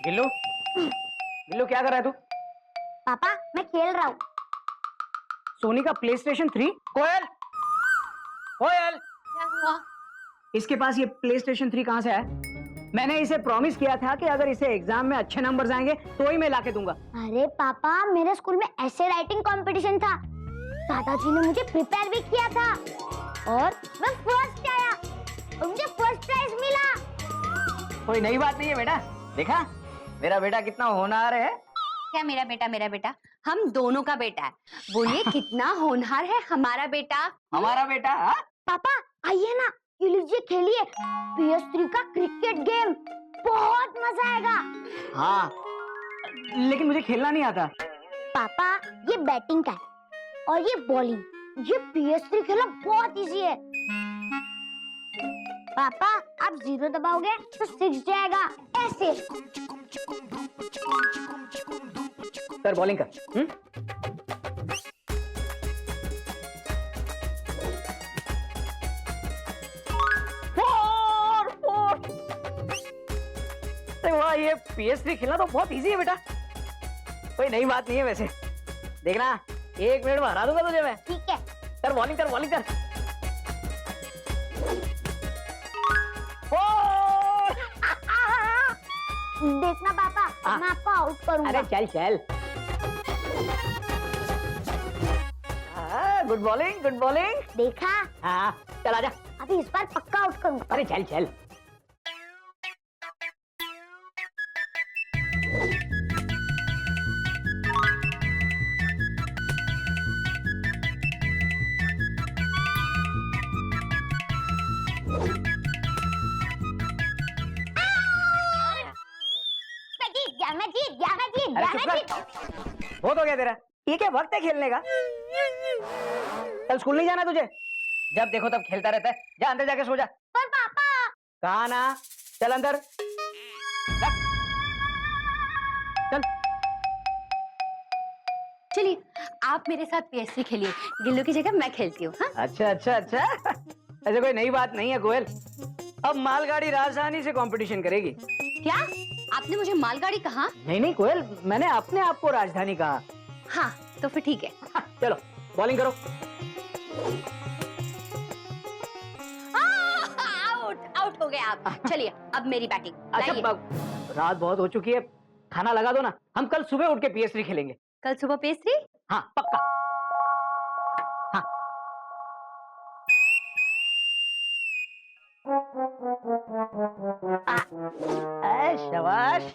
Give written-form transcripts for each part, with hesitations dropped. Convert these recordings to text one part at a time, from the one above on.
गिल्लू, गिल्लू क्या कर रहा है तू? पापा मैं खेल रहा हूँ। सोनी का प्ले स्टेशन 3? कोयल, कोयल, क्या हुआ? इसके पास ये प्ले स्टेशन 3 कहाँ से आया? मैंने इसे प्रॉमिस किया था कि अगर इसे एग्जाम में अच्छे नंबर्स आएंगे तो ही मैं लाके दूंगा। अरे पापा मेरे स्कूल में ऐसे राइटिंग कंपटीशन था, दादाजी ने मुझे प्रिपेयर भी किया था और मैं फर्स्ट आया और मुझे फर्स्ट प्राइज मिला। कोई नई बात नहीं है बेटा, देखा मेरा बेटा कितना होनहार है। क्या मेरा बेटा? हम दोनों का बेटा है। बोलिए कितना होनहार है हमारा बेटा। हमारा बेटा? हाँ? पापा आइए ना, ये लीजिए खेलिए PS3 का क्रिकेट गेम, बहुत मजा आएगा। हाँ, लेकिन मुझे खेलना नहीं आता। पापा ये बैटिंग का है और ये बॉलिंग, ये PS3 खेलना बहुत इजी है। पापा आप 0 दबाओगे तो 6 जाएगा, ऐसे। सर बॉलिंग कर। अरे वाह, ये PS3 खेलना तो बहुत इजी है बेटा, कोई नई बात नहीं है। वैसे देखना 1 मिनट में हरा दूंगा तुझे मैं। ठीक है कर बॉलिंग कर, बॉलिंग कर। देखना पापा मैं आपको आउट करूंगा। अरे चल चल। Good bowling, good bowling. देखा? हाँ चल आजा। अभी इस बार पक्का आउट करूंगा। अरे चल चल। अरे चुप कर, बहुत हो गया तेरा। ये क्या वक्त है खेलने का? कल स्कूल नहीं जाना तुझे? जब देखो तब खेलता रहता है। जा अंदर जाके सो जा। पर पापा। कहा ना, चल अंदर चल। चलिए आप मेरे साथ PS3 खेलिए, गिल्लू की जगह मैं खेलती हूँ। हाँ? अच्छा अच्छा अच्छा, ऐसे कोई नई बात नहीं है कोयल। अब मालगाड़ी राजधानी से कंपटीशन करेगी। क्या आपने मुझे मालगाड़ी कहा? नहीं नहीं कोयल, मैंने अपने आप को राजधानी कहा। हाँ तो फिर ठीक है। चलो बॉलिंग करो। आउट, आउट हो गए आप। चलिए अब मेरी बैटिंग। अच्छा रात बहुत हो चुकी है, खाना लगा दो ना, हम कल सुबह उठ के PS3 खेलेंगे। कल सुबह PS3? हाँ पक्का। हाँ शाबाश।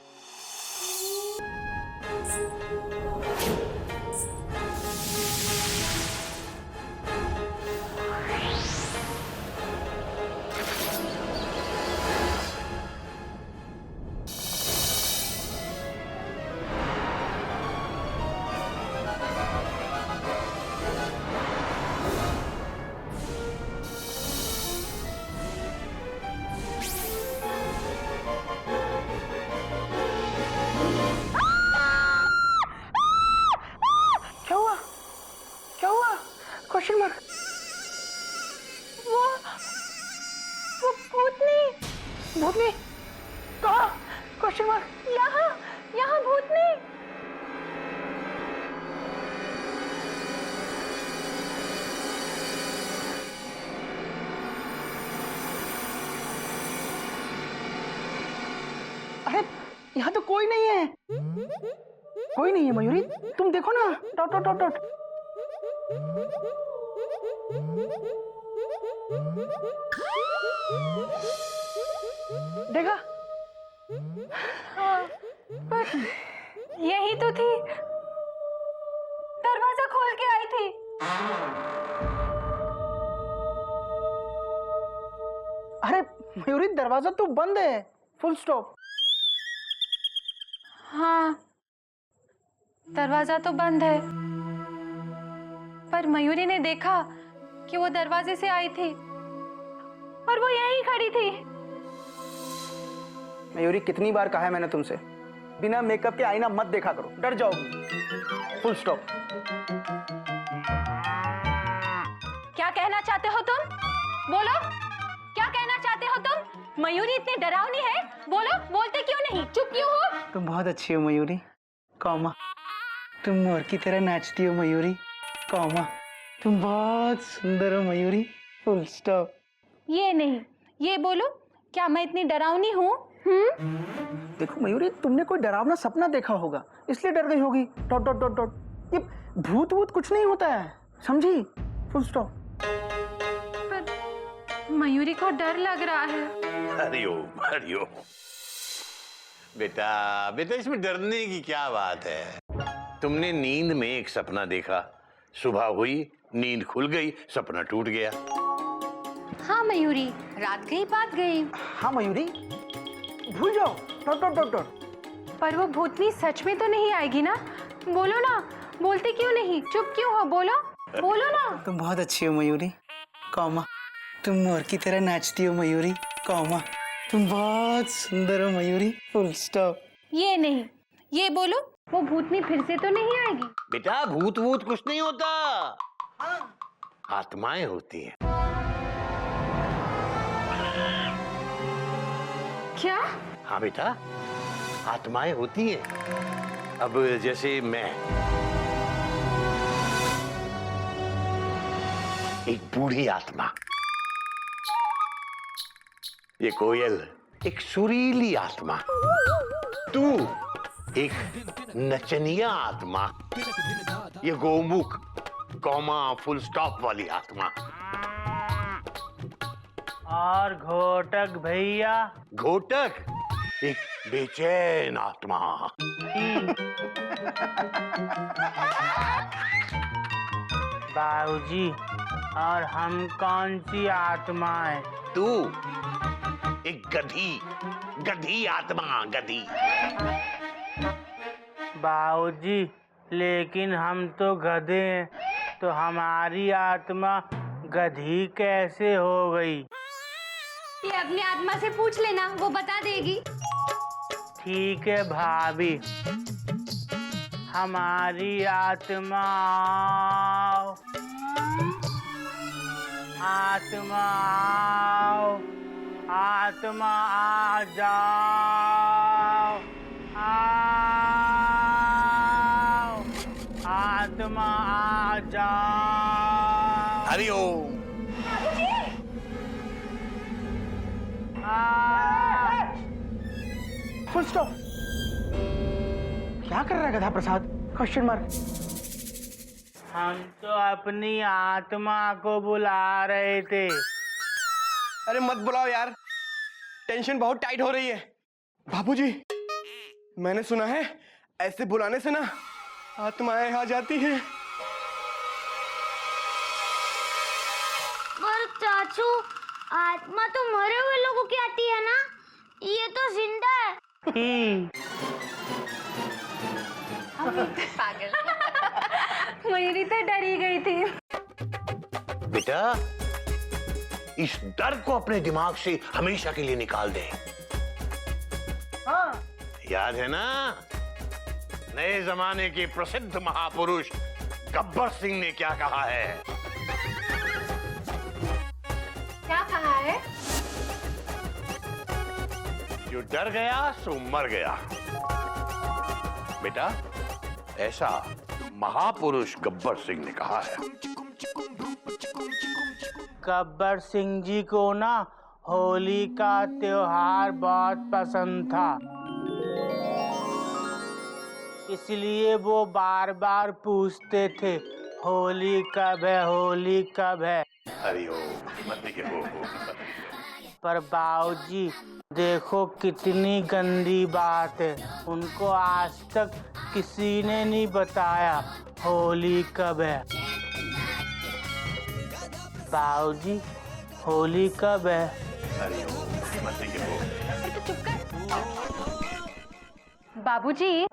Question mark. वो भूतनी। भूतनी कहाँ? Question mark. यहाँ भूतनी। अरे यहाँ तो कोई नहीं है, कोई नहीं है मयूरी, तुम देखो ना। Dot dot dot dot. देखा? हाँ, पर यही तो थी, दरवाजा खोल के आई थी। अरे मयूरी दरवाजा तो बंद है, फुल स्टॉप। हाँ दरवाजा तो बंद है, पर मयूरी ने देखा कि वो दरवाजे से आई थी और वो यहीं खड़ी थी। मयूरी कितनी बार कहा है मैंने तुमसे, बिना मेकअप के आईना मत देखा करो, डर जाओगी। Full stop. क्या कहना चाहते हो तुम? बोलो, क्या कहना चाहते हो तुम? मयूरी इतनी डरावनी है? बोलो, बोलते क्यों नहीं? चुप क्यों हो? तुम बहुत अच्छी हो मयूरी, कौमा। तुम मोर की तरह नाचती हो मयूरी, कौमा। तुम बहुत सुंदर हो मयूरी, फुल स्टॉप। ये नहीं, ये बोलो, क्या मैं इतनी डरावनी हूँ? देखो मयूरी, तुमने कोई डरावना सपना देखा होगा, इसलिए डर गई होगी। Dot dot dot dot. ये भूत वूत कुछ नहीं होता है, समझी? Full stop. मयूरी को डर लग रहा है। हरिओम हरिओम। बेटा बेटा, इसमें डरने की क्या बात है? तुमने नींद में एक सपना देखा, सुबह हुई, नींद खुल गई, सपना टूट गया। हाँ मयूरी, रात गई बात गई। हाँ मयूरी, भूल जाओ। Dot dot dot dot. पर वो भूतनी सच में तो नहीं आएगी ना? बोलो ना, बोलते क्यों नहीं? चुप क्यों हो? बोलो, बोलो ना। तुम बहुत अच्छी हो मयूरी, कौमा। तुम मोर की तरह नाचती हो मयूरी, कौमा। तुम बहुत सुंदर हो मयूरी, फुल स्टॉप। ये नहीं, ये बोलो, वो भूतनी फिर से तो नहीं आएगी? बेटा भूत वूत कुछ नहीं होता, आत्माएं होती हैं। क्या? हाँ बेटा, आत्माएं होती हैं। अब जैसे मैं एक बूढ़ी आत्मा, ये कोयल एक सुरीली आत्मा, तू एक नचनिया आत्मा, ये गोमुख कॉमा फुल स्टॉप वाली आत्मा, और घोटक भैया, घोटक एक बेचैन आत्मा। बाबूजी, और हम कौन सी आत्मा है? तू एक गधी आत्मा, गधी। बाबूजी, लेकिन हम तो गधे हैं, तो हमारी आत्मा गधी कैसे हो गई? ये अपनी आत्मा से पूछ लेना, वो बता देगी। ठीक है भाभी, हमारी आत्मा आत्मा आओ, आत्मा आ जाओ, आओ, आत्मा आ जाओ। हरिओम। Full stop. क्या कर रहा है गधा प्रसाद? Question mark. हम तो अपनी आत्मा को बुला रहे थे। अरे मत बुलाओ यार, टेंशन बहुत टाइट हो रही है। बाबूजी, मैंने सुना है ऐसे बुलाने से ना आत्माएं आ जाती हैं। पर चाचू, आत्मा तो मरे हुए लोगों की आती है ना? ये तो जिंदा है। पागल। मयूरी तो डरी गई थी। बेटा, इस डर को अपने दिमाग से हमेशा के लिए निकाल दे। हाँ। याद है ना, नए जमाने के प्रसिद्ध महापुरुष गब्बर सिंह ने क्या कहा है? क्या कहा है? जो डर गया सो मर गया। बेटा, ऐसा महापुरुष गब्बर सिंह ने कहा है। गब्बर सिंह जी को ना होली का त्योहार बहुत पसंद था, इसलिए वो बार बार पूछते थे, होली कब है, होली कब है। हरिओम हरिओम। पर बाबूजी, देखो कितनी गंदी बात है, उनको आज तक किसी ने नहीं बताया होली कब है। बाबूजी, होली कब है? हरिओम हरिओम। बाबूजी,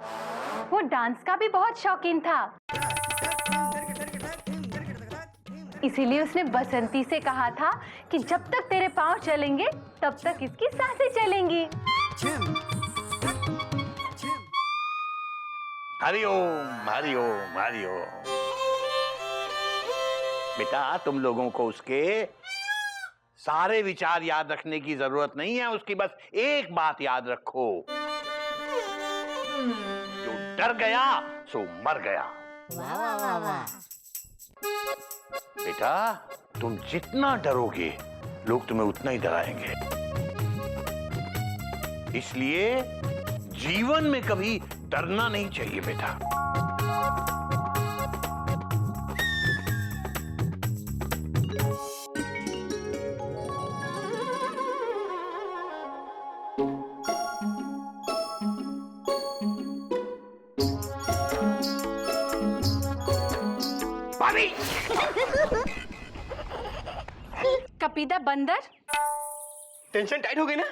वो डांस का भी बहुत शौकीन था, इसीलिए उसने बसंती से कहा था कि जब तक तेरे पांव चलेंगे तब तक इसकी सांसें चलेंगी। हरिओम हरिओम हरिओम। बेटा, तुम लोगों को उसके सारे विचार याद रखने की जरूरत नहीं है, उसकी बस एक बात याद रखो, जो डर गया सो मर गया। वाह वाह वाह वाह। बेटा, तुम जितना डरोगे लोग तुम्हें उतना ही डराएंगे, इसलिए जीवन में कभी डरना नहीं चाहिए बेटा। भाभी, कपीदा बंदर, टेंशन टाइट हो गई ना?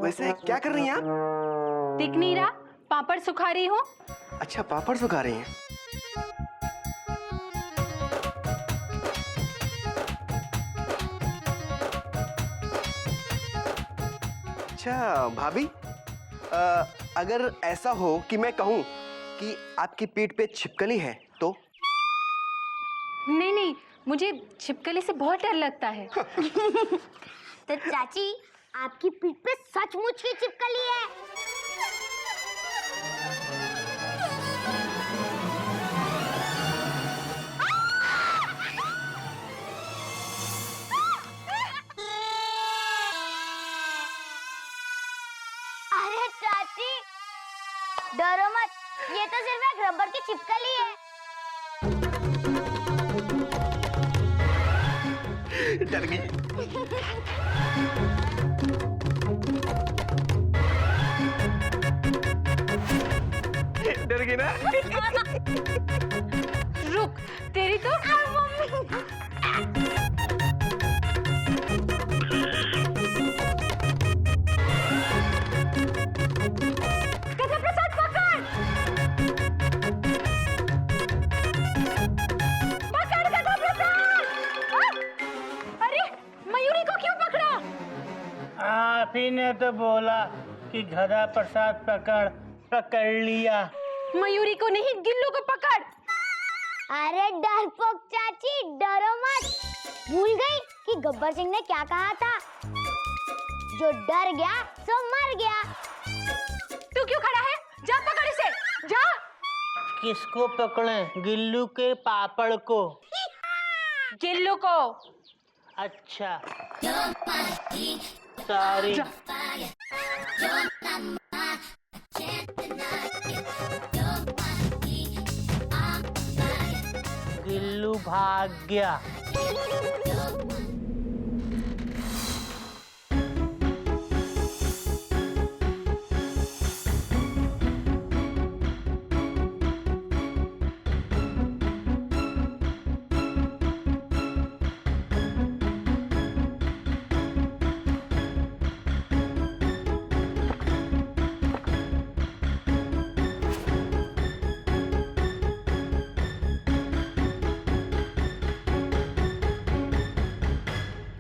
वैसे क्या कर रही हैं आप? दिख नहीं रहा? पापड़ सुखा रही हूँ। अच्छा, पापड़ सुखा रही हैं। अच्छा भाभी, अगर ऐसा हो कि मैं कहूं कि आपकी पीठ पे छिपकली है तो? नहीं नहीं, मुझे छिपकली से बहुत डर लगता है। तो चाची, आपकी पीठ पे सचमुच की छिपकली है। अरे चाची, डरो मत, ये तो सिर्फ एक रबर की छिपकली है। डर गई। डर गई ना? रुक, तेरी तो गधा प्रसाद पकड़, पकड़ गधा प्रसाद। अरे मयूरी को क्यों पकड़ा? आप ही ने तो बोला कि गधा प्रसाद पकड़ लिया। मयूरी को नहीं, गिल्लू को पकड़। अरे डरपोक चाची, डरो मत। भूल गई कि गब्बर सिंह ने क्या कहा था? जो डर गया सो मर गया। तू क्यों खड़ा है? जा पकड़ इसे, जा। किसको पकड़े? गिल्लू के पापड़ को? गिल्लू को। अच्छा, सॉरी। गिल्लू भाग गया।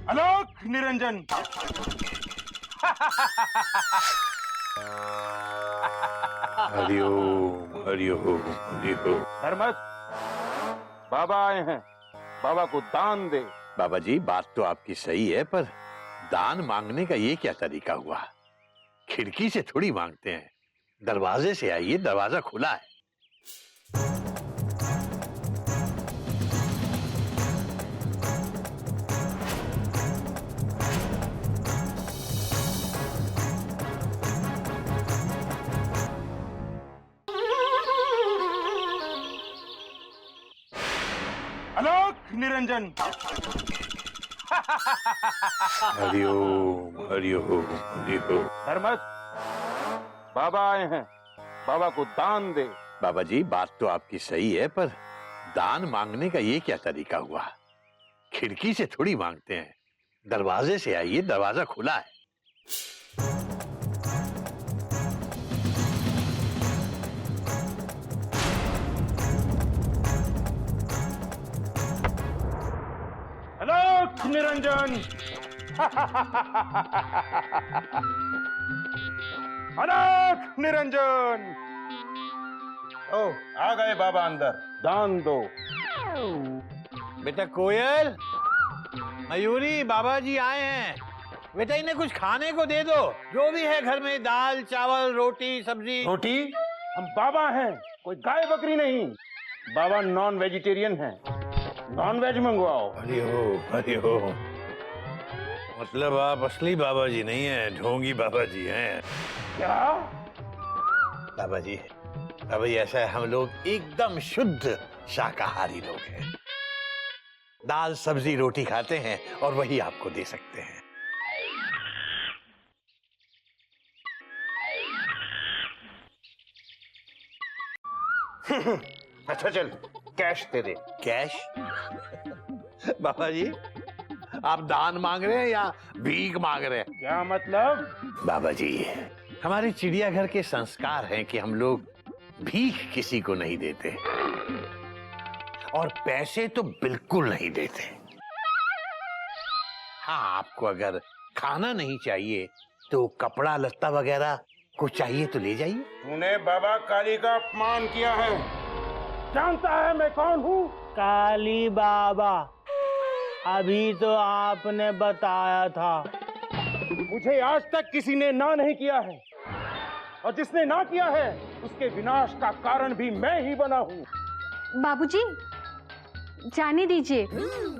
आलोक निरंजन। हरिओम हरिओम हरिओम। धर्मत, बाबा आए हैं, बाबा को दान दे। बाबा जी, बात तो आपकी सही है, पर दान मांगने का ये क्या तरीका हुआ? खिड़की से थोड़ी मांगते हैं, दरवाजे से आइए, दरवाजा खुला है। आलोक निरंजन। हरिओम हरिओम हरिओम। धर्मत, बाबा आए हैं, बाबा को दान दे। बाबा जी, बात तो आपकी सही है, पर दान मांगने का ये क्या तरीका हुआ? खिड़की से थोड़ी मांगते हैं, दरवाजे से आइए, दरवाजा खुला है। आलोक निरंजन। आलोक निरंजन। ओ, आ गए बाबा अंदर। दान दो। बेटा कोयल, मयूरी, बाबा जी आए हैं। बेटा इन्हें कुछ खाने को दे दो, जो भी है घर में, दाल चावल रोटी सब्जी। रोटी? हम बाबा हैं, कोई गाय बकरी नहीं। बाबा नॉन वेजिटेरियन हैं, नॉन वेज मंगवाओ। अरे हो, मतलब आप असली बाबा जी नहीं हैं, ढोंगी बाबा जी हैं। क्या? बाबा जी ऐसा है, हम लोग एकदम शुद्ध शाकाहारी लोग हैं। दाल सब्जी रोटी खाते हैं और वही आपको दे सकते हैं। अच्छा चल, कैश दे दे। कैश? बाबा जी आप दान मांग रहे हैं या भीख मांग रहे हैं? क्या मतलब? बाबा जी हमारे चिड़ियाघर के संस्कार हैं कि हम लोग भीख किसी को नहीं देते और पैसे तो बिल्कुल नहीं देते। हाँ, आपको अगर खाना नहीं चाहिए तो कपड़ा लत्ता वगैरह कुछ चाहिए तो ले जाइए। तूने बाबा काली का अपमान किया है। जानता है मैं कौन हूँ? काली बाबा, अभी तो आपने बताया था। मुझे आज तक किसी ने ना नहीं किया है, और जिसने ना किया है उसके विनाश का कारण भी मैं ही बना हूँ। बाबूजी, जाने दीजिए।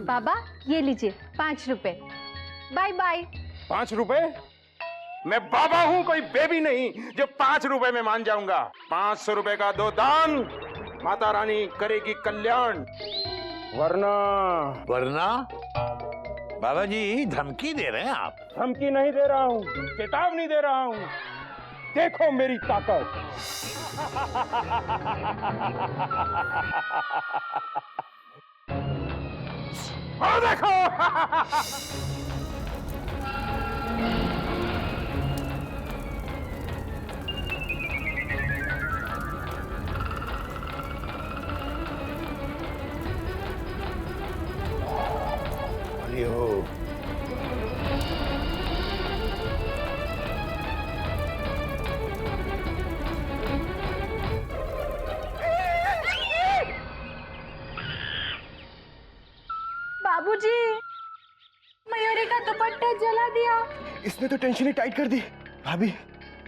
बाबा ये लीजिए 5 रुपए। Bye bye. 5 रुपए? मैं बाबा हूँ, कोई बेबी नहीं जो 5 रुपए में मान जाऊंगा। 500 रुपए का दो दान, माता रानी करेगी कल्याण। वरना बाबा जी धमकी दे रहे हैं आप? धमकी नहीं दे रहा हूँ, चेतावनी दे रहा हूँ। देखो मेरी ताकत। और देखो। अरे हो, बाबूजी, मयूरी का दुपट्टा जला दिया। इसने तो टेंशन ही टाइट कर दी। भाभी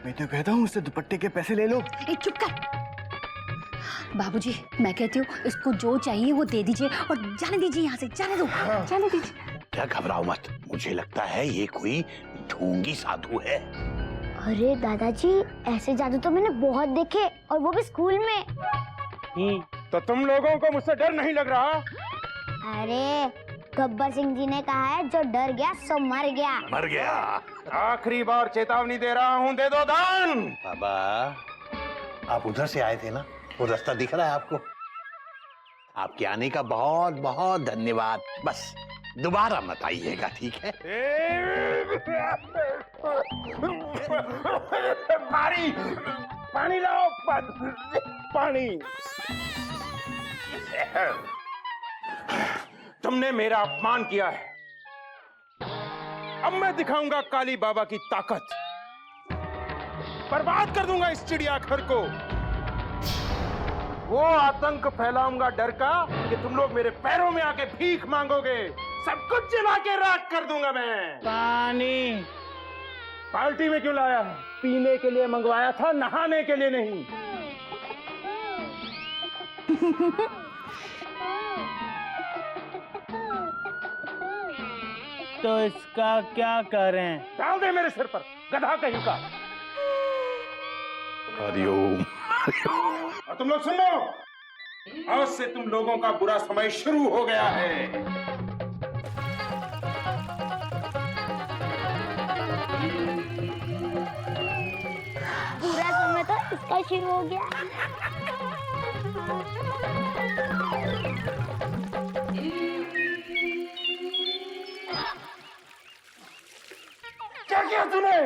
मैं तो कहता हूँ उससे दुपट्टे के पैसे ले लो। ए, चुप कर। बाबूजी मैं कहती हूँ इसको जो चाहिए वो दे दीजिए और जाने दीजिए यहाँ से, जाने दो। जाने दीजिए। क्या घबराओ मत, मुझे लगता है ये कोई ढोंगी साधु है। अरे दादाजी, ऐसे जादू तो मैंने बहुत देखे, और वो भी स्कूल में। तो तुम लोगों को मुझसे डर नहीं लग रहा? अरे गब्बर सिंह जी ने कहा है जो डर गया सो मर गया। मर गया। आखिरी बार चेतावनी दे रहा हूँ, दे दो दान। बाबा आप उधर से आए थे ना, वो रास्ता दिख रहा है आपको? आपके आने का बहुत बहुत धन्यवाद। बस दोबारा मत आइएगा, ठीक है? पानी लाओ, पानी। तुमने मेरा अपमान किया है, अब मैं दिखाऊंगा काली बाबा की ताकत। बर्बाद कर दूंगा इस चिड़ियाघर को। वो आतंक फैलाऊंगा डर का कि तुम लोग मेरे पैरों में आके भीख मांगोगे। सब कुछ जला के राख कर दूंगा मैं। पानी बाल्टी में क्यों लाया है? पीने के लिए मंगवाया था, नहाने के लिए नहीं। तो इसका क्या करें? डाल दे मेरे सिर पर, गधा कहीं का। हरिओम। और तुम लोग सुन लो, आज से तुम लोगों का बुरा समय शुरू हो गया है। पूरा समय तो इसका शुरू हो गया। क्या किया तूने?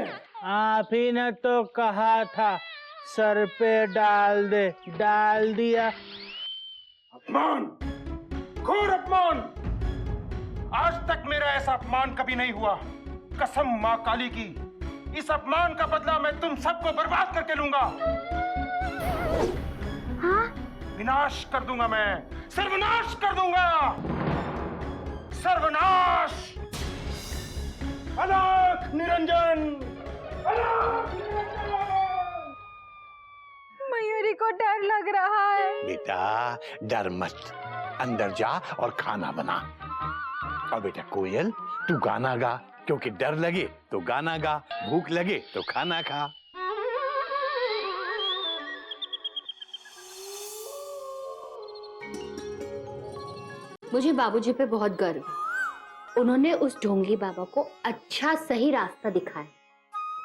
आप ही ने तो कहा था सर पे डाल दे, डाल दिया। अपमान, घोर अपमान। आज तक मेरा ऐसा अपमान कभी नहीं हुआ। कसम माँ काली की, इस अपमान का बदला मैं तुम सबको बर्बाद करके लूंगा। हाँ? विनाश कर दूंगा मैं, सर्वनाश कर दूंगा। सर्वनाश। मयूरी को डर लग रहा है। बेटा डर मत, अंदर जा और खाना बना। और बेटा कोयल, तू गाना गा, क्योंकि डर लगे तो गाना गा, भूख लगे तो खाना खा। मुझे बाबूजी पे बहुत गर्व है। उन्होंने उस ढोंगी बाबा को अच्छा सही रास्ता दिखाया।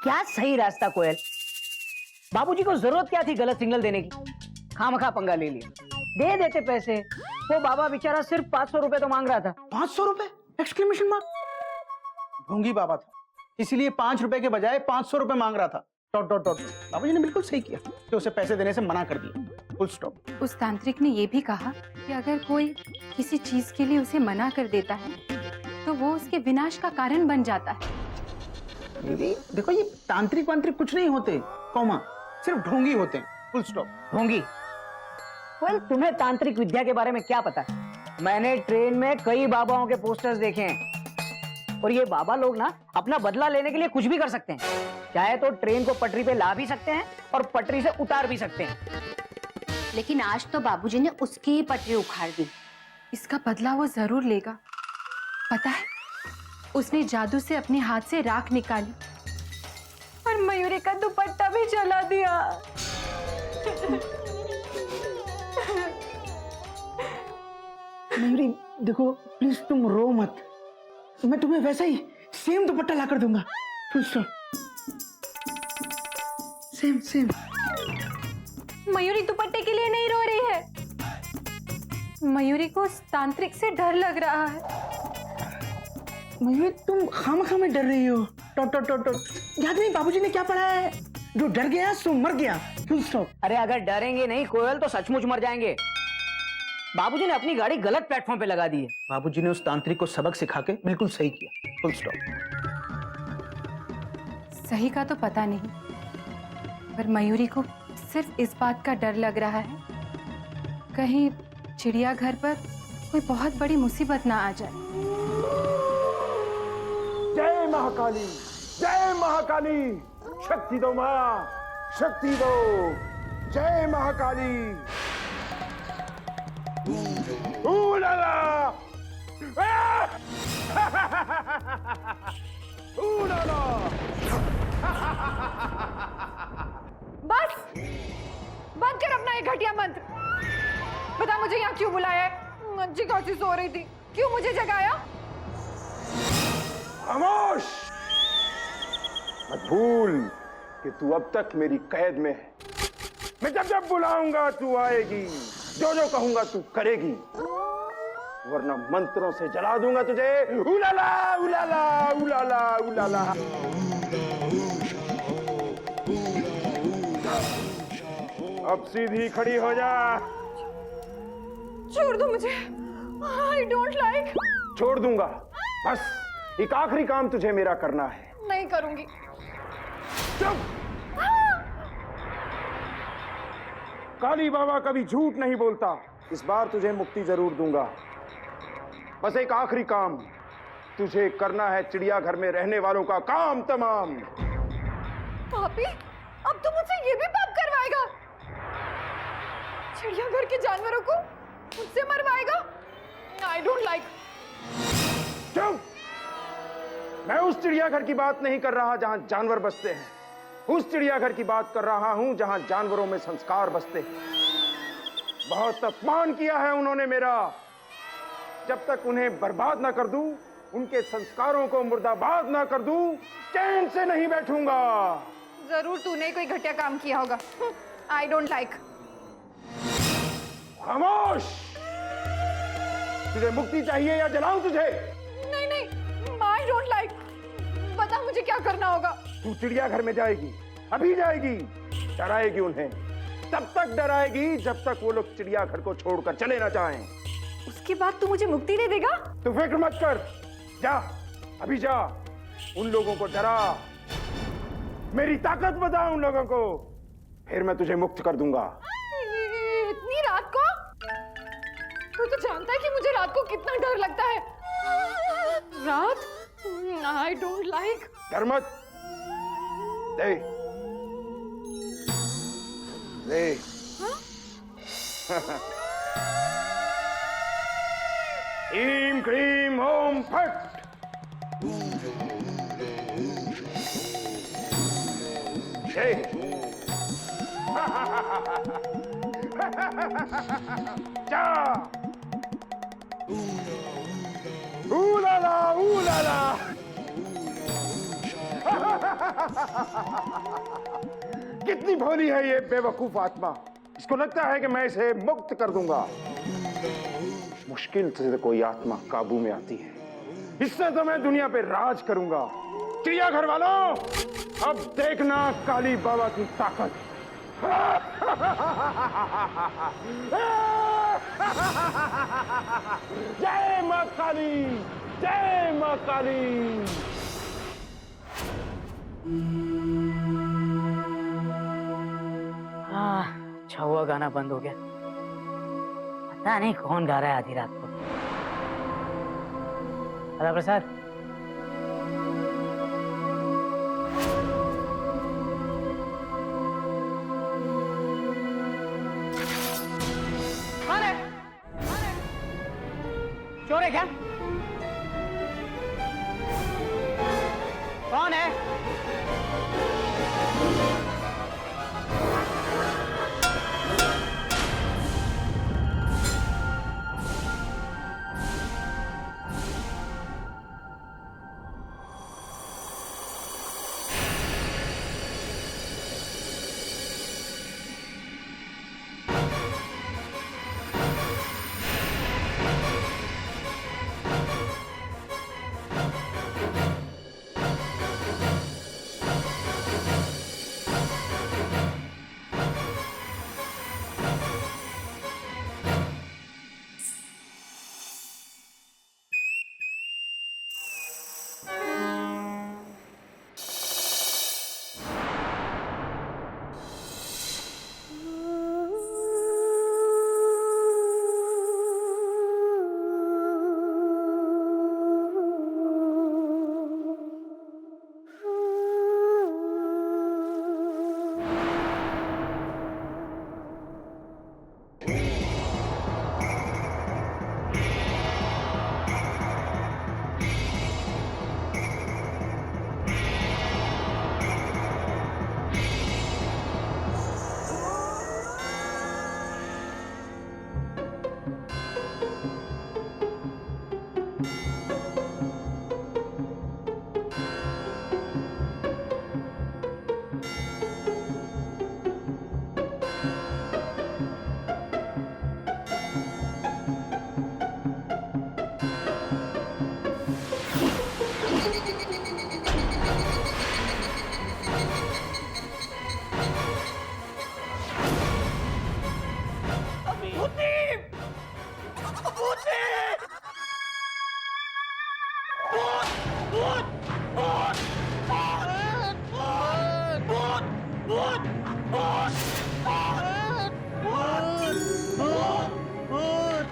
क्या सही रास्ता कोयल? बाबूजी को जरूरत क्या थी गलत सिग्नल देने की? खामखा पंगा ले लिया, दे देते पैसे। वो बाबा बेचारा सिर्फ 500 रुपए तो मांग रहा था। 500 रुपए? Exclamation mark. ढोंगी बाबा था, इसीलिए 5 रुपए के बजाय 500 रुपए मांग रहा था। Dot dot dot. बाबूजी ने बिल्कुल सही किया कि उसे पैसे देने से मना कर दिया। Full stop. उस तांत्रिक ने ये भी कहा कि अगर कोई किसी चीज के लिए उसे मना कर देता है तो वो उसके विनाश का कारण बन जाता है। देखो ये तांत्रिक वांत्रिक कुछ नहीं होते, कौमा, सिर्फ ढोंगी होते हैं। Full stop. होंगी। कोयल, तुम्हें तांत्रिक विद्या के बारे में क्या पता? मैंने ट्रेन में कई बाबाओं के पोस्टर्स देखे हैं, और ये बाबा लोग ना अपना बदला लेने के लिए कुछ भी कर सकते हैं। चाहे तो ट्रेन को पटरी पे ला भी सकते हैं और पटरी से उतार भी सकते हैं। लेकिन आज तो बाबूजी ने उसकी ही पटरी उखाड़ दी। इसका बदला वो जरूर लेगा। पता है, उसने जादू से अपने हाथ से राख निकाली और मयूरी का दुपट्टा भी जला दिया। मयूरी देखो प्लीज तुम रो मत, मैं तुम्हें वैसा ही सेम दुपट्टा ला कर दूंगा। Full stop. Same same. Mayuri दुपट्टे के लिए नहीं रो रही है। मयूरी को उस तांत्रिक से डर लग रहा है। मयूरी तुम खामखा में डर रही हो। Taught taught taught taught. याद नहीं बाबूजी ने क्या पढ़ाया है? जो डर गया सो मर गया। Full stop. अरे अगर डरेंगे नहीं कोयल तो सचमुच मर जाएंगे। बाबूजी ने अपनी गाड़ी गलत प्लेटफॉर्म पे लगा दी है। बाबूजी ने उस तांत्रिक को सबक सिखा के बिल्कुल सही किया। Full stop. सही का तो पता नहीं, पर मयूरी को सिर्फ इस बात का डर लग रहा है कहीं चिड़ियाघर पर कोई बहुत बड़ी मुसीबत ना आ जाए। जय महाकाली, जय महाकाली, शक्ति दो माँ, शक्ति दो। जय महाकाली। ऊलाला! ऊलाला! बस बंद कर अपना ये घटिया मंत्र। बता मुझे यहाँ क्यों बुलाया है? अच्छी खासी सो रही थी, क्यों मुझे जगाया? खामोश! मत भूल कि तू अब तक मेरी कैद में है। मैं जब जब बुलाऊंगा तू आएगी, जो जो कहूंगा तू करेगी, वरना मंत्रों से जला दूंगा तुझे। उलाला उलाला उलाला उलाला। अब सीधी खड़ी हो जा। छोड़ दो मुझे, I don't like। छोड़ दूंगा, बस एक आखिरी काम तुझे मेरा करना है। नहीं करूंगी। चुप! काली बाबा कभी झूठ नहीं बोलता। इस बार तुझे मुक्ति जरूर दूंगा। बस एक आखिरी काम तुझे करना है, चिड़ियाघर में रहने वालों का काम तमाम। पापी, अब तो मुझसे ये भी पाप करवाएगा? चिड़ियाघर के जानवरों को मुझसे मरवाएगा? I don't like। चुप! मैं उस चिड़ियाघर की बात नहीं कर रहा जहां जानवर बसते हैं। उस चिड़ियाघर की बात कर रहा हूं जहां जानवरों में संस्कार बसते हैं। बहुत अपमान किया है उन्होंने मेरा। जब तक उन्हें बर्बाद ना कर दूं, उनके संस्कारों को मुर्दाबाद ना कर दूं, चैन से नहीं बैठूंगा। जरूर तूने कोई घटिया काम किया होगा। I don't like। खामोश! तुझे मुक्ति चाहिए या जलाऊं तुझे? नहीं नहीं, I don't like। बता मुझे क्या करना होगा। तू चिड़ियाघर में जाएगी, अभी जाएगी, डराएगी उन्हें। तब तक डराएगी जब तक वो लोग चिड़ियाघर को छोड़कर चले ना जाएं। उसके बाद तू मुझे मुक्ति नहीं देगा? तू फिक्र मत कर, जा, अभी जा, उन लोगों को डरा, मेरी ताकत बता उन लोगों को, फिर मैं तुझे मुक्त कर दूंगा। इतनी रात को? तू तो जानता है कि मुझे रात को कितना डर लगता है। रात? I don't like। डर मत, ले ले ह्रीं क्रीं ओम फट। जय जा ऊलाला ऊलाला। कितनी भोली है ये बेवकूफ आत्मा, इसको लगता है कि मैं इसे मुक्त कर दूंगा। मुश्किल से कोई आत्मा काबू में आती है, इससे तो मैं दुनिया पे राज करूंगा। चिड़ियाघर वालों, अब देखना काली बाबा की ताकत। जय मां काली, जय मां काली। अच्छा हुआ गाना बंद हो गया। पता नहीं कौन गा रहा है आधी रात को। राधा प्रसाद, कौन है? चोर है क्या? कौन है?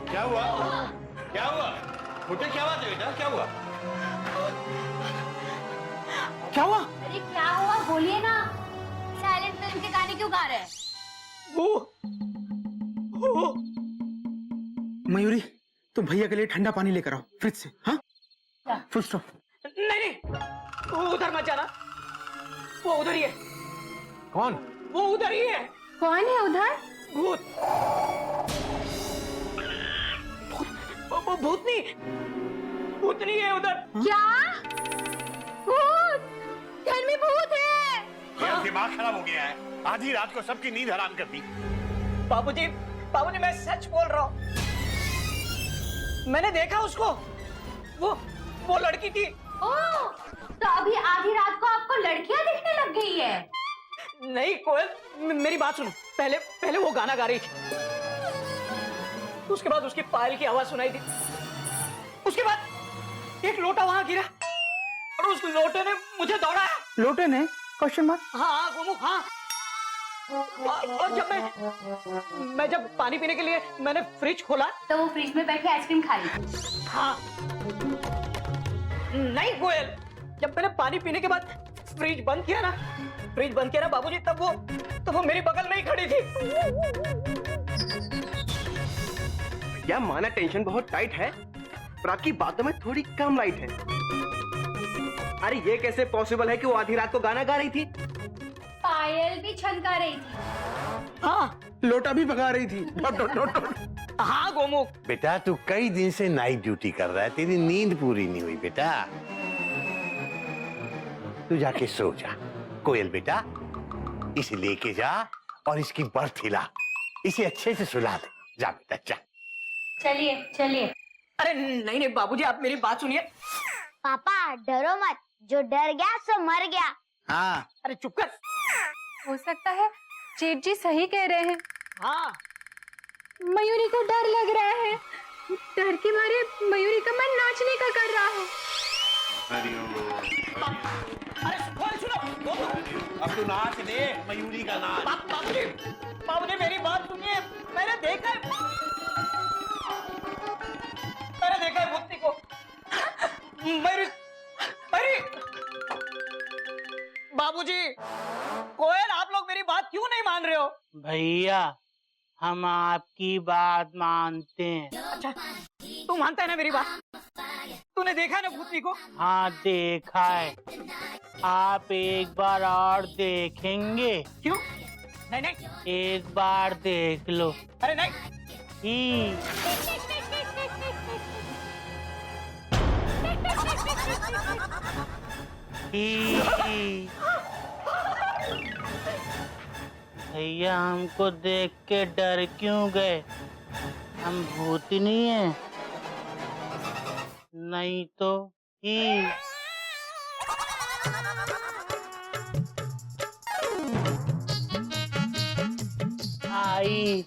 क्या हुआ? क्या हुआ? मुझे क्या बात है बेटा? क्या हुआ? क्या हुआ? अरे क्या हुआ बोलिए ना। साइलेंट फिल्म के गाने क्यों गा रहे हैं? वो मयूरी, तुम भैया के लिए ठंडा पानी लेकर आओ फ्रिज से। हाँ, फुल स्टॉप। नहीं, वो उधर मत जाना, वो उधर ही है। कौन? वो उधर ही है। कौन है उधर? भूत। भूतनी, भूतनी है उधर। क्या? भूत? घर में भूत है? यार दिमाग खराब हो गया है, आधी रात को सबकी नींद हराम कर दी। बाबूजी, बाबूजी मैं सच बोल रहा हूँ, मैंने देखा उसको। वो लड़की थी। ओह, तो अभी आधी रात को आपको लड़कियां दिखने लग गई है? नहीं कोयल, मेरी बात सुनो। पहले वो गाना गा रही थी, उसके बाद उसकी पायल की आवाज सुनाई दी। उसके बाद एक लोटा वहां गिरा और उस लोटे ने मुझे दौड़ाया। लोटे ने? Question mark. हाँ गोमुख, हाँ। और जब मैं जब पानी पीने के लिए मैंने फ्रिज खोला तो वो फ्रिज में बैठ के आइसक्रीम खा रही थी। हाँ। नहीं कोयल, जब मैंने पानी पीने के बाद फ्रिज बंद किया ना, फ्रिज बंद किया ना बाबूजी, तब वो मेरी बगल में ही खड़ी थी। भैया माना टेंशन बहुत टाइट है, पर आपकी बातों में थोड़ी कम लाइट है। अरे ये कैसे पॉसिबल है कि वो आधी रात को गाना गा रही थी? पायल भी छनका रही थी। हाँ लोटा भी भगा रही थी। हाँ गोमुख, बेटा तू कई दिन से नाइट ड्यूटी कर रहा है, तेरी नींद पूरी नहीं हुई बेटा। तू जाके सो जा। कोयल बेटा, इसे लेके जा और इसकी बर्थ हिला, इसे अच्छे से सुला दे। जा बेटा जा। चलिए चलिए। अरे नहीं नहीं बाबूजी, आप मेरी बात सुनिए। पापा डरो मत, जो डर गया सो मर गया। हाँ अरे चुप कर। हो सकता है जेठ जी सही कह रहे हैं। हाँ मयूरी को डर लग रहा है, डर के मारे मयूरी का मन नाचने का कर रहा है। अरे सुनो, अब तू नाच दे मयूरी का नाच। बाबूजी बाबूजी मेरी बात सुनिए। मैंने देखा है भूतनी को। मयूरी बाबूजी, कोयल आप लोग मेरी बात क्यों नहीं मान रहे हो? भैया हम आपकी बात मानते हैं। अच्छा तू मानता है ना मेरी बात? तूने देखा ना भूतनी को? हाँ देखा है। आप एक बार और देखेंगे? क्यों? नहीं नहीं। एक बार देख लो। अरे नहीं। ही भैया हमको देख के डर क्यों गए? हम भूतनी हैं? नहीं तो ही। आई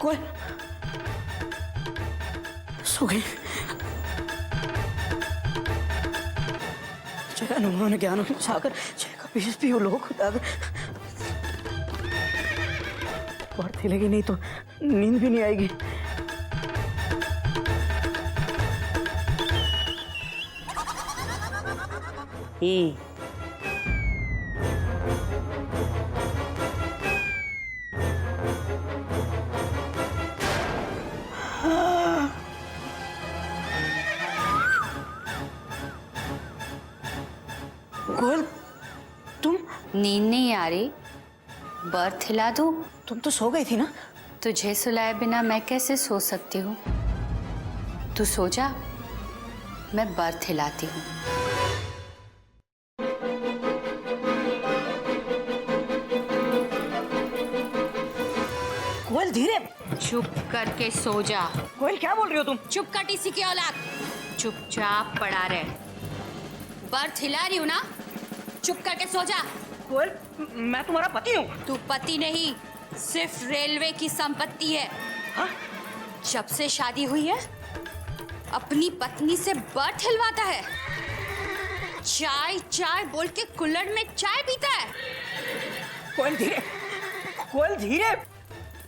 कोयल सो गई। जय हनुमान ज्ञान सागर, जय कपीस पियो लोक उजागर। बर्थ हिलेगी नहीं तो नींद भी नहीं आएगी। कोयल तुम? नींद नहीं आ रही? बर्थ हिला दूं? तुम तो सो गई थी ना? तुझे सुलाए बिना मैं कैसे सो सकती हूँ? तू सो जा, मैं बर्थ हिलाती हूँ। कोयल धीरे। चुप करके सो जा। कोयल क्या बोल रही हो तुम? चुप कर टीसी की औलाद, चुपचाप पड़ा रहे। बर्थ हिला रही हूँ ना, चुप करके सो जा। कोयल मैं तुम्हारा पति हूँ। तू पति नहीं, सिर्फ रेलवे की संपत्ति है। हाँ? जब से शादी हुई है अपनी पत्नी से बर्थ हिलवाता है। चाय चाय बोल के कुल्हड़ में चाय पीता है। कोयल धीरे, कोयल धीरे।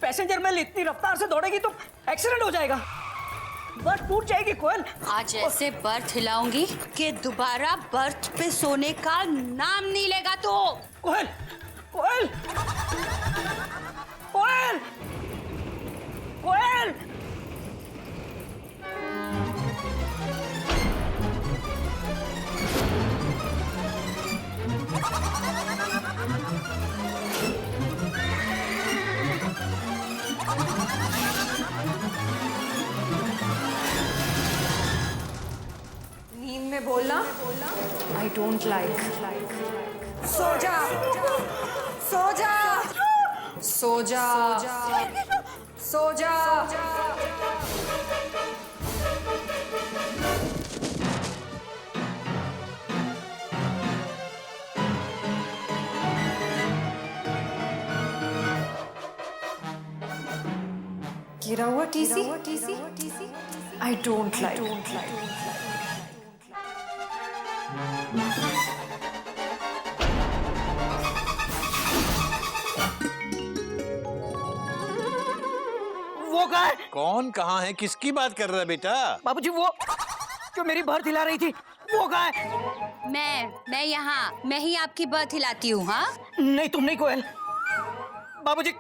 पैसेंजर मेल इतनी रफ्तार से दौड़ेगी तो एक्सीडेंट हो जाएगा, बर्थ टूट जाएगी। कोयल आज ऐसे बर्थ हिलाऊंगी कि दोबारा बर्थ पे सोने का नाम नहीं लेगा तो। कोयल कोयल कोयल कोयल। नींद में बोलना आई डोंट लाइक। सो जा सो जा सो जा सो जा। गिरा हुआ टीसी I don't like. वो कहाँ है? कौन कहाँ है, किसकी बात कर रहा है बेटा? बाबूजी वो जो मेरी बर्थ हिला रही थी वो कहाँ है? मैं यहाँ, मैं ही आपकी बर्थ हिलाती हूँ। हाँ, नहीं तुम नहीं कोयल। बाबूजी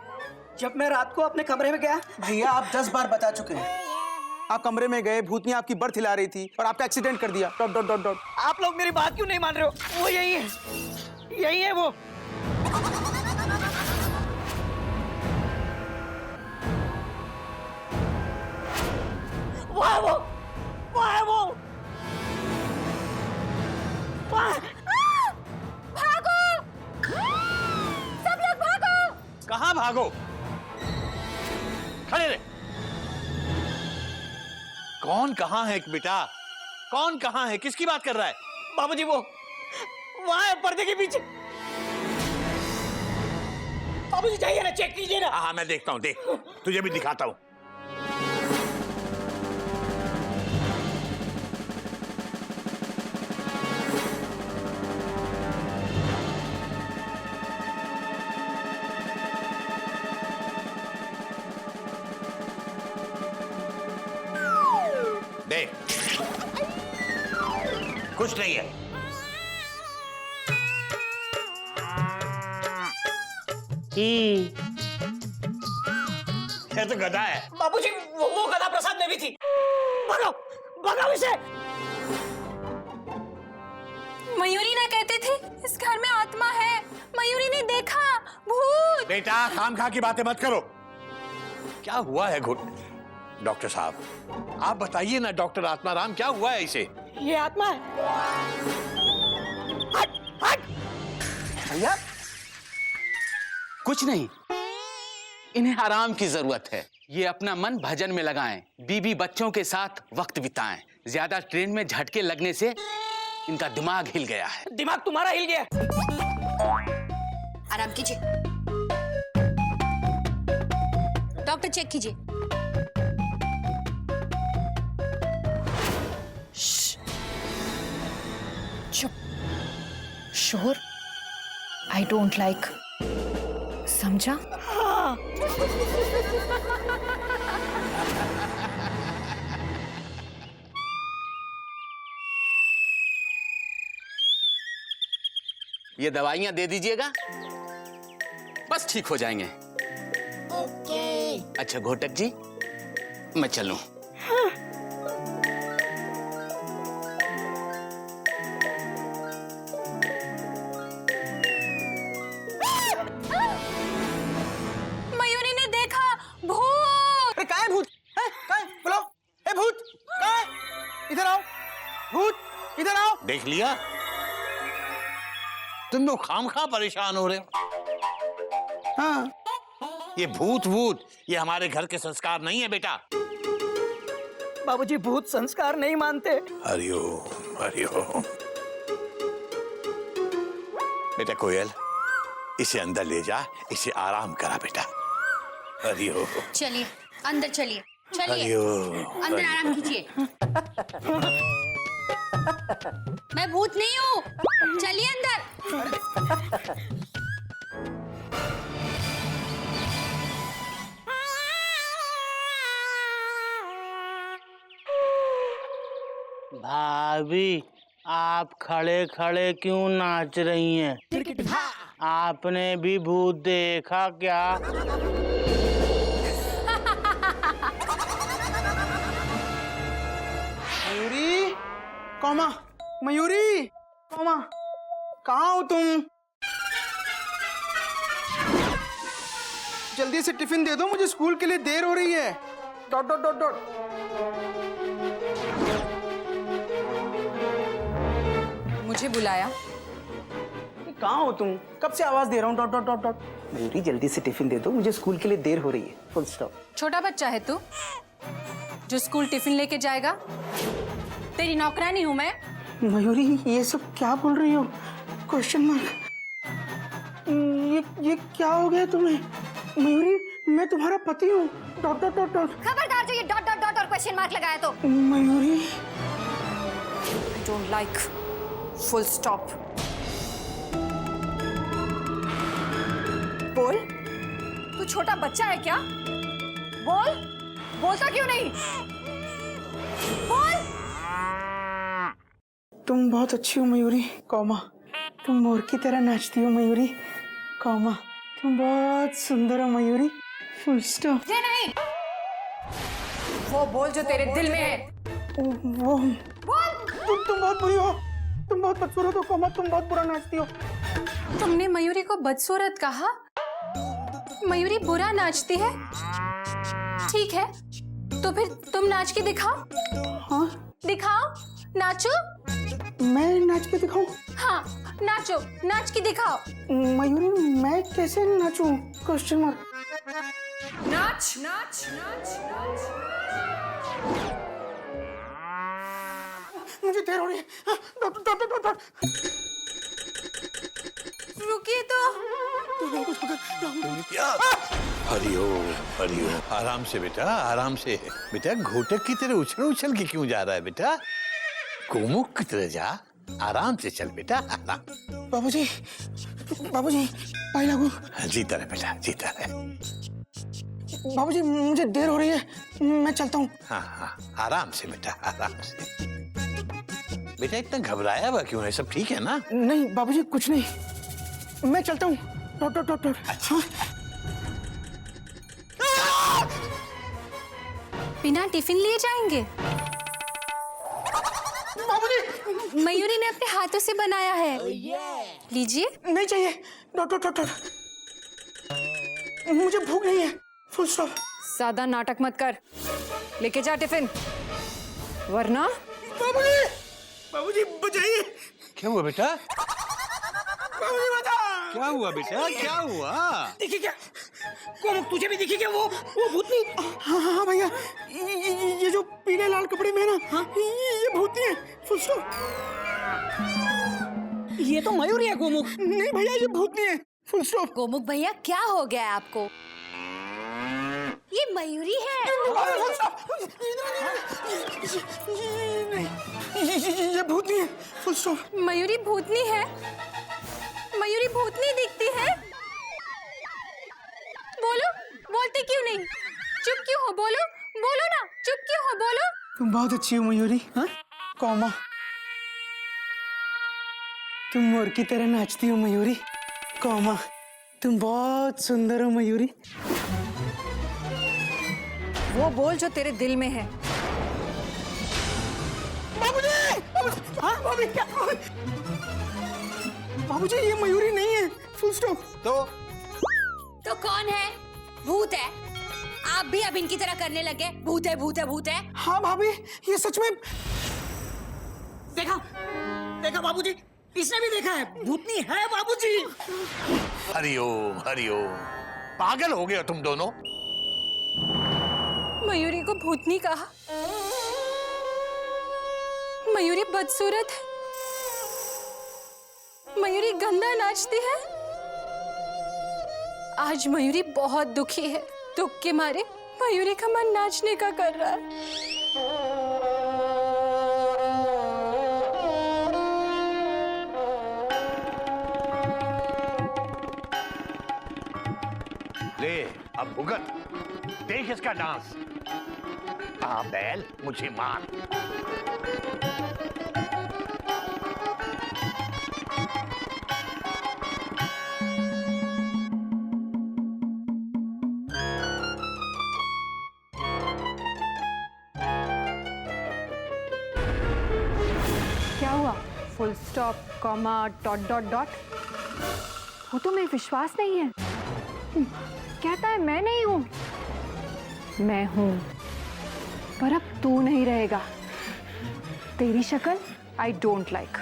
जब मैं रात को अपने कमरे में गया, भैया आप 10 बार बता चुके हैं। आप कमरे में गए, भूतनी आपकी बर्थ हिला रही थी और आपका एक्सीडेंट कर दिया। Dot dot dot dot. आप लोग मेरी बात क्यों नहीं मान रहे हो? वो यही है, यही है वो। वो है वो, वो है वो। भागो, सब लोग भागो। कहाँ भागो? खड़े रहे। कौन कहाँ है बेटा? कौन कहाँ है, किसकी बात कर रहा है? बाबूजी वो वहाँ है पर्दे के पीछे। बाबूजी चाहिए ना, चेक कीजिए ना। हाँ मैं देखता हूँ, देख तुझे भी दिखाता हूँ। देख कुछ नहीं है। ये तो गधा है। बाबूजी वो गधा प्रसाद में भी थी। भगाओ भगाओ इसे। मयूरी ना कहते थे इस घर में आत्मा है। मयूरी ने देखा भूत। बेटा खाम खा की बातें मत करो। क्या हुआ है घुट? डॉक्टर साहब आप बताइए ना, डॉक्टर आत्माराम क्या हुआ है इसे? ये आत्मा है। हट हट। भैया कुछ नहीं, इन्हें आराम की जरूरत है। ये अपना मन भजन में लगाएं, बीबी बच्चों के साथ वक्त बिताएं। ज्यादा ट्रेन में झटके लगने से इनका दिमाग हिल गया है। दिमाग तुम्हारा हिल गया। आराम कीजिए। डॉक्टर चेक कीजिए। चुप। शोर I don't like. समझा? ये दवाइयां दे दीजिएगा, बस ठीक हो जाएंगे। अच्छा घोटक जी मैं चलूं? मयूरी ने देखा भूत। अरे कहाँ है भूत? कहाँ है? बोलो। ए भूत कहाँ है? इधर आओ। भूत इधर आओ। देख लिया, तुम लोग खामखा परेशान हो रहे हो। हाँ ये भूत ये हमारे घर के संस्कार नहीं है बेटा। बाबूजी भूत संस्कार नहीं मानते। हरिओम हरिओम। बेटा कोयल इसे अंदर ले जा, इसे आराम करा बेटा। हरिओम चलिए अंदर चलिए, चलिए हरिओम। अंदर आराम कीजिए। मैं भूत नहीं हूँ, चलिए अंदर। भाभी आप खड़े खड़े क्यों नाच रही हैं? आपने भी भूत देखा क्या? मयूरी कौमा, मयूरी कौमा, कहाँ हो तुम? जल्दी से टिफिन दे दो, मुझे स्कूल के लिए देर हो रही है। Dot dot dot dot. मुझे बुलाया? कहाँ हो तुम? कब से आवाज दे रहा हूँ। Dot dot dot dot. Mayuri जल्दी से टिफिन दे दो, मुझे स्कूल के लिए देर हो रही है। Full stop. छोटा बच्चा है तू जो स्कूल टिफिन लेके जाएगा? तेरी नौकरानी हूं मैं। मयूरी ये सब क्या बोल रही हो? Question mark. ये क्या हो गया तुम्हें? मयूरी मैं तुम्हारा पति हूँ। Dot dot dot dot. खबरदार जो ये डॉट डॉट डॉट और क्वेश्चन मार्क लगाया तो। Mayuri. I don't like. Full stop. बोल, तू छोटा बच्चा है क्या? बोल, बोलता क्यों नहीं? बोल। तुम बहुत अच्छी हो मयूरी, कौमा। तुम मोर की तरह नाचती हो मयूरी, कौमा। तुम बहुत सुंदर हो मयूरी, फुल स्टॉप। ये नहीं, वो बोल जो तेरे दिल में है। वो तुम बहुत बुरी हो, तुम बहुत बदसूरत हो कौमा, तुम बहुत बुरा नाचती हो। तुमने मयूरी को बदसूरत कहा? मयूरी बुरा नाचती है? ठीक है, तो फिर तुम नाच के दिखाओ। हाँ? दिखाओ, नाचो। मैं नाच के दिखाऊं? हाँ, नाचो, नाच के दिखाओ। मयूरी मैं कैसे नाचूं? Question mark. नाच, नाच, नाच, नाच। मुझे देर हो रही है। Dot dot dot dot. रुकिए तो। हरिओम हरिओम। आराम से बेटा, आराम से। बेटा घोटक की तरह उछल उछल के क्यों जा रहा है बेटा? गोमुख की तरह जा, आराम से चल बेटा, आराम। बाबूजी, बाबूजी, पाई लागू। जीता रहे बेटा, जीता रहे। बाबूजी मुझे देर हो रही है, मैं चलता हूँ। हाँ हाँ, आराम से बेटा, आराम से। बेटा इतना घबराया हुआ क्यों है? सब ठीक है ना? नहीं बाबूजी कुछ नहीं, मैं चलता हूँ। Dot dot dot dot. हाँ? बिना टिफिन लिए जाएंगे? बाबूजी मयूरी ने अपने हाथों से बनाया है। लीजिए। नहीं चाहिए। Dot dot dot dot. मुझे भूख नहीं है, फुल स्टॉप। ज्यादा नाटक मत कर, लेके जा टिफिन, वरना। बाबूजी, बाबूजी बचाइए। क्या हुआ बेटा? बाबूजी बता। क्या हुआ बेटा, क्या हुआ? देखिए क्या? कोमक तुझे भी दिखी क्या वो भूतनी? हाँ हाँ भैया, ये जो पीले लाल कपड़े में है ना, हाँ? ये भूतनी है, फुल स्टॉप। ये तो मयूरी है गोमुख। नहीं भैया ये भूतनी है, फुल स्टॉप। गोमुख भैया क्या हो गया है आपको? ये मयूरी है। ये भूतनी है, फुल स्टॉप। मयूरी भूतनी है? मयूरी भूतनी दिखती है? बोलो, बोलते क्यों नहीं? चुप क्यों हो? बोलो, बोलो ना, चुप क्यों हो? बोलो। तुम बहुत अच्छी हो मयूरी, हाँ? कौमा। तुम मोर की तरह नाचती हो मयूरी, कौमा। तुम बहुत सुंदर हो मयूरी। वो बोल जो तेरे दिल में है। बाबूजी! हाँ बाबूजी क्या? बाबूजी ये मयूरी नहीं है, फुल स्टॉप। तो कौन है? भूत है? आप भी अब इनकी तरह करने लगे? भूत है, भूत है, भूत है। हाँ भाभी, ये सच में। देखा, देखा बाबूजी, इसने भी देखा है, भूतनी है बाबूजी। हरिओम हरिओम। पागल हो गए हो तुम दोनों? मयूरी को भूतनी कहा? मयूरी बदसूरत है? मयूरी गंदा नाचती है? आज मयूरी बहुत दुखी है। दुख के मारे मयूरी का मन नाचने का कर रहा है। ले अब भुगत, देख इसका डांस। आ बैल, मुझे मार। क्या हुआ? Full stop, comma, dot dot dot. वो तुम्हें विश्वास नहीं है? कहता है मैं नहीं हूं। मैं हूं, पर अब तू नहीं रहेगा। तेरी शक्ल आई डोंट लाइक।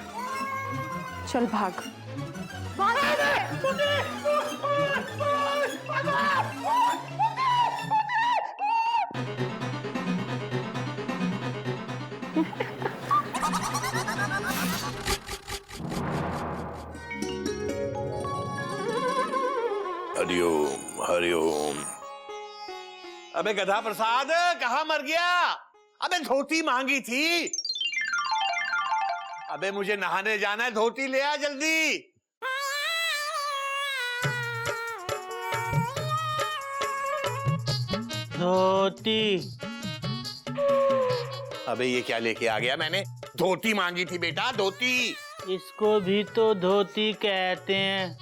चल भाग। हरिओम हरिओम। अबे गधा प्रसाद कहाँ मर गया? अबे धोती मांगी थी। अबे मुझे नहाने जाना है, धोती ले आ जल्दी। धोती। अबे ये क्या लेके आ गया? मैंने धोती मांगी थी बेटा, धोती। इसको भी तो धोती कहते हैं।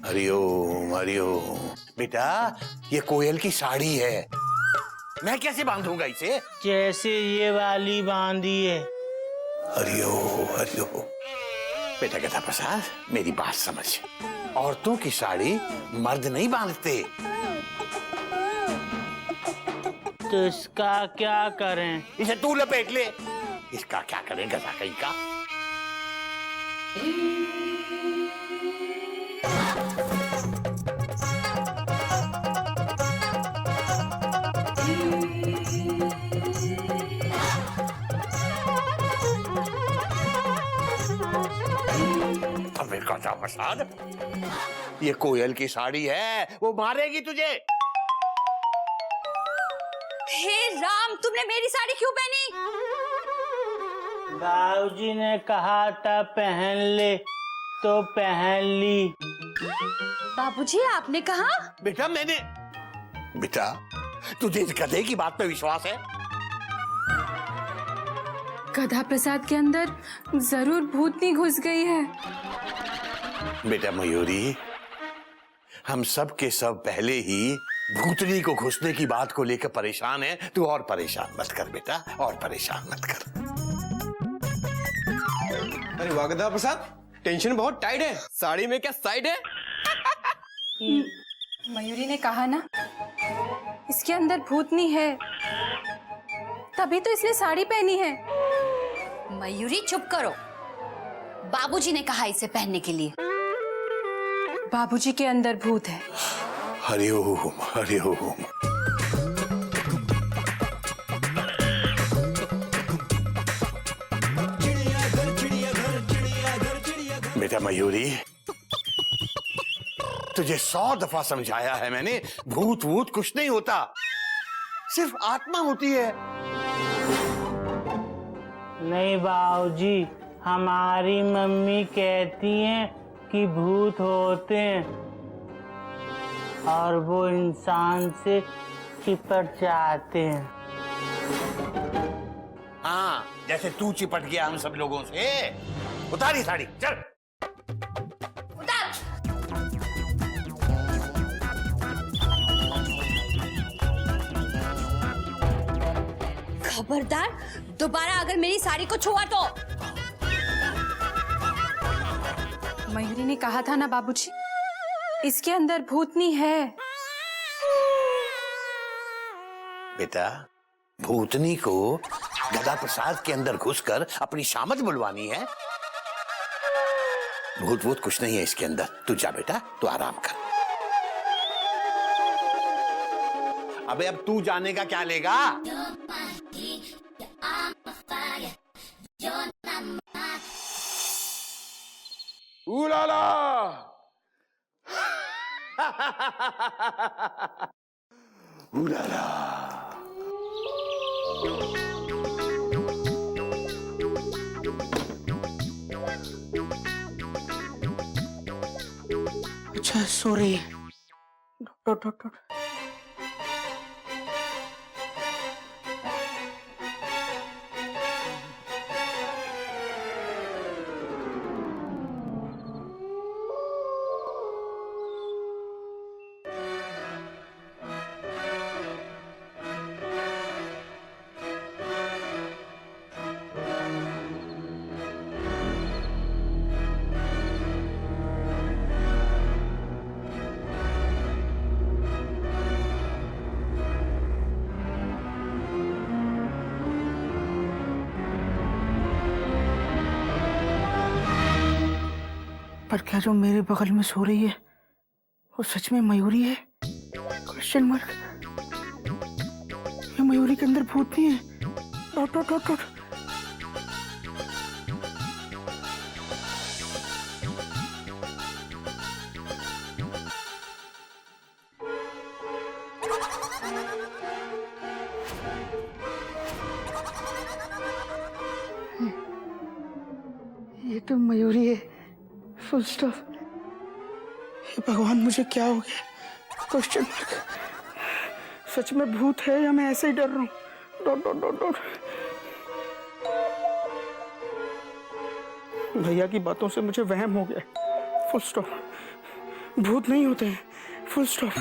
हरिओम हरिओम। बेटा ये कोयल की साड़ी है, मैं कैसे बांधूंगा इसे? जैसे ये वाली बांधी है। हरिओम हरिओम। बेटा गधा प्रसाद मेरी बात समझ, औरतों की साड़ी मर्द नहीं बांधते। तो इसका क्या करें? इसे तू लपेट ले। इसका क्या करें गधा कहीं का? अबे गधा प्रसाद, ये कोयल की साड़ी है, वो मारेगी तुझे। हे राम, तुमने मेरी साड़ी क्यों पहनी? बाबूजी ने कहा था पहन ले तो पहन ली। बाबूजी आपने कहा? बेटा मैंने, बेटा तुझे इस गधे की बात पे विश्वास है? गधा प्रसाद के अंदर जरूर भूतनी घुस गई है। बेटा मयूरी, हम सब के सब पहले ही भूतनी को घुसने की बात को लेकर परेशान है। तू और परेशान मत कर बेटा, और परेशान मत कर। अरे वाह गधा प्रसाद, टेंशन बहुत टाइट है। साड़ी में क्या साइड है? मयूरी ने कहा ना इसके अंदर भूतनी है, तभी तो इसने साड़ी पहनी है। मयूरी चुप करो, बाबूजी ने कहा इसे पहनने के लिए। बाबूजी के अंदर भूत है। हरिओम हरिओम। बेटा मयूरी, तुझे 100 दफा समझाया है मैंने, भूत वूत कुछ नहीं होता, सिर्फ आत्मा होती है। नहीं बाबूजी, हमारी मम्मी कहती हैं कि भूत होते हैं और वो इंसान से चिपट जाते हैं। हाँ, जैसे तू चिपट गया हम सब लोगों से। उतारी साड़ी, चल। उतार। खबरदार, दोबारा अगर मेरी साड़ी को छुआ तो। मयूरी ने कहा था ना बाबूजी, इसके अंदर भूतनी है। बेटा भूतनी को गधा प्रसाद के अंदर घुसकर अपनी शामत बुलवानी है। भूत वूत कुछ नहीं है इसके अंदर। तू जा बेटा, तू आराम कर। अबे अब तू जाने का क्या लेगा? उलाला! उलाला! अच्छा सॉरी। पर क्या जो मेरे बगल में सो रही है वो सच में मयूरी है? Question mark. ये मयूरी के अंदर भूत नहीं है। Dot dot dot dot. ये तो मयूरी है, फुल स्टॉप। हे भगवान, मुझे क्या हो गया? Question mark. सच में भूत है या मैं ऐसे ही डर रहा हूँ? Dot dot dot dot. भैया की बातों से मुझे वहम हो गया। Full stop. भूत नहीं होते हैं, फुल स्टॉप।